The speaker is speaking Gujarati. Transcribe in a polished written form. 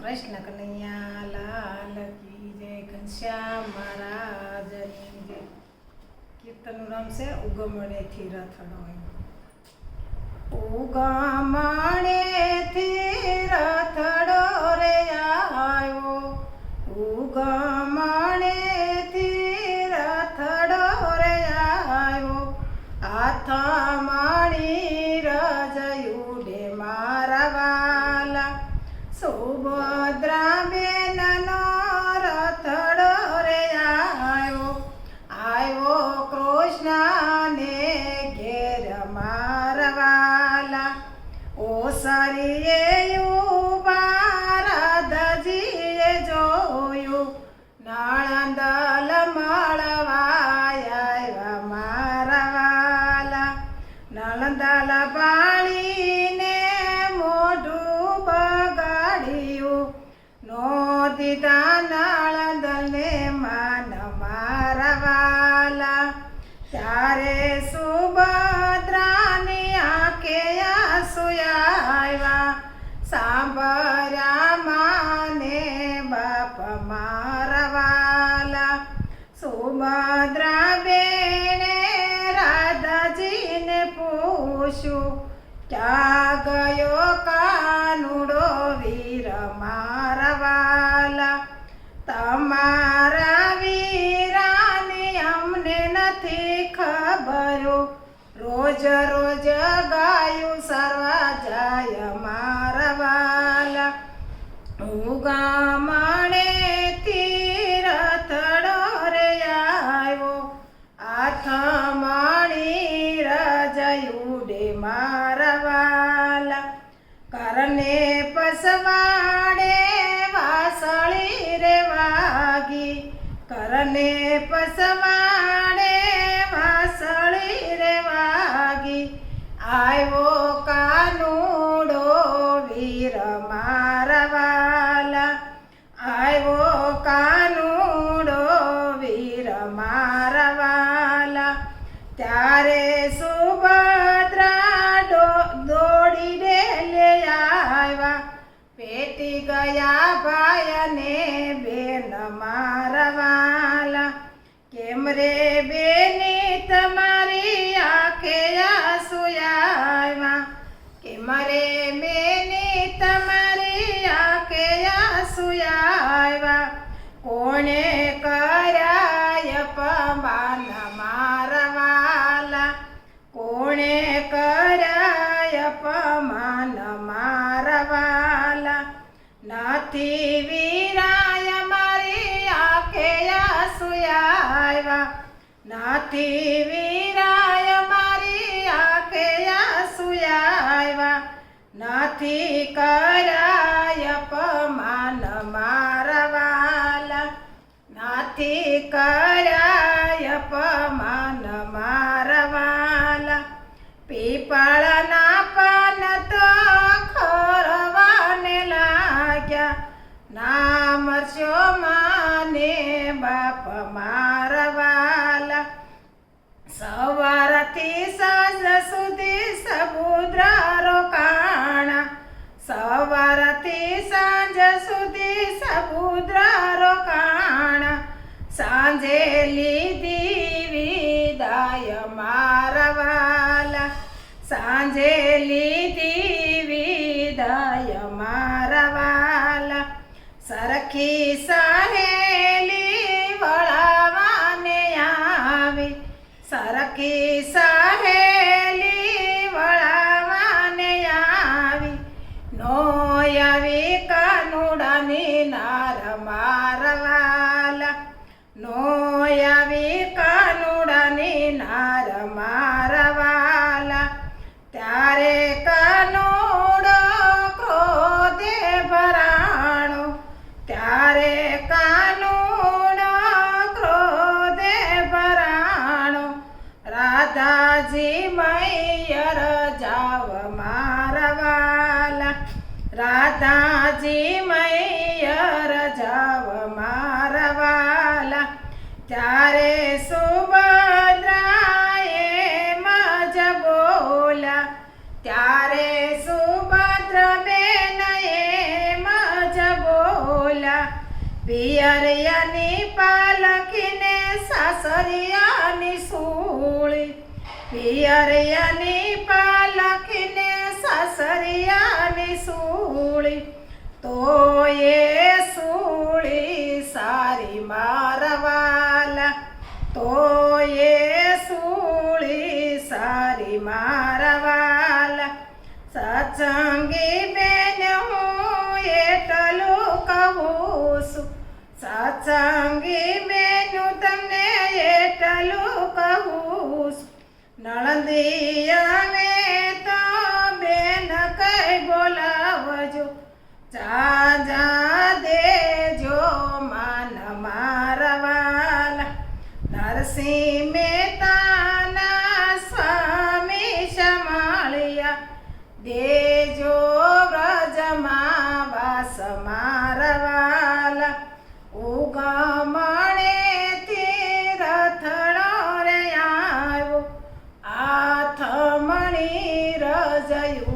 કૃષ્ણ કનૈયા લાલ કી જય, ઘનશ્યામ મહારાજની જય. કીર્તનનું નામ છે ઉગમણેથી રથડો. ઉગમણેથી રથડો રે આવ્યો, ઉગમણેથી રથડો રે આવ્યો, હાથમણી રજયુડે મારા વાલા, સુભદ્રા બેનનો રથડો રે આવ્યો, આવ્યો કૃષ્ણને ઘેર મારા વાલા, ઓસરીએ ઉભા રાધાજીએ જોયું, નાળંદલ મળવા આવ્યા મારા વાલા, નાળંદલ બાળીને મોઢું બગાડ્યું, નો દીધા નાળંદલને માન મારા વાલા, ત્યારે સુભદ્રાની આંખે આંસુ આવ્યા, સાંભળ્યા માને બાપ મારા વાલા, સુભદ્રા બેને રાધાજીને પૂછ્યું, ક્યાં ગયો કાનુડો વીર મારા વાલા, તમારા વીરાની અમને નથી ખબરો, રોજ રોજ ગાયું સરવા જાય મારા વાલા, ઉગમણેથી રથડો રે આવ્યો, હાથમણી રજયુડે મારા વાલા, કરને પસવાડે વાસળી રે વાગી, કરને પસવાડે વાસળી રે વાગી, આવ્યો કાનુડો વીર મારા વાલા, આવ્યો કાનુડો વીર મારા વાલા, ત્યારે સુભદ્રા દોડીને લે આવ્યા, પેટી ગયા ભાઈને બેન મારા વાલા, કેમ રે બેની તમારી આંખે આંસુ આવ્યા, કેમ રે બેની તમારી આંખે આંસુ આવ્યા, કોણે કર્યા અપમાન મારા વાલા, કોણે કર્યા અપમાન મારા વાલા, નથી વીરાય મારી આંખે આંસુ આવ્યા, નથી વીરાય મારી આંખે આંસુ આવ્યા, નથી કર્યા અપમાન મારા વાલા, નથી કર્યા અપમાન મારા વાલા, પીપળના પાન તો ખરવાને લાગ્યા, નામ છો માને બાપ મારા વાલા, સવારથી સાંજ સુધી સમુદ્ર રોકાણા, સવારથી સાંજ સુધી સમુદ્ર રોકાણા, સાંજે લીધી વિદાય મારા વાલા, સાંજે લીધી વિદાય મારા વાલા, સરખી સહેલી વળાવાને આવી, સરખી સહેલી વળાવાને આવી, નો આવી કાનુડાની નાર મારા વાલા, નો આવી કાનુડાની નાર મારા વાલા, ત્યારે કાનુડો ક્રોધે ભરાણો, ત્યારે કાનુડો ક્રોધે ભરાણો, રાધાજી મૈયર જાવ મારા વાલા, રાધાજી મૈયર જાવ મારા વાલા, ત્યારે સુભદ્રાએ મજ બોલા, ત્યારે સુભદ્રા બેન એમ જ બોલ્યા, પિયરિયાની પાલકીને સાસરિયાની સૂળી, પિયરિયાની પાલકીને સાસરિયાની સૂળી, તો એ સૂળી સારી મારા વાલા, તો એ સૂળી સારી મારા વાલા. સત્સંગી બેન હું એટલું કહું છું, સત્સંગી બેનું તમને એટલું કહું છું. નણંદી અમે તો બેન કઈ બોલાવજો, ચાજા દેજો માન મારા વાલા. નરસિંહ મહેતાના સ્વામી સંભાળ્યા, દેજો વ્રજમાં વાસ મારા વાલા. ઉગમણેથી રથડો રે આવ્યો, આથમણી રજયું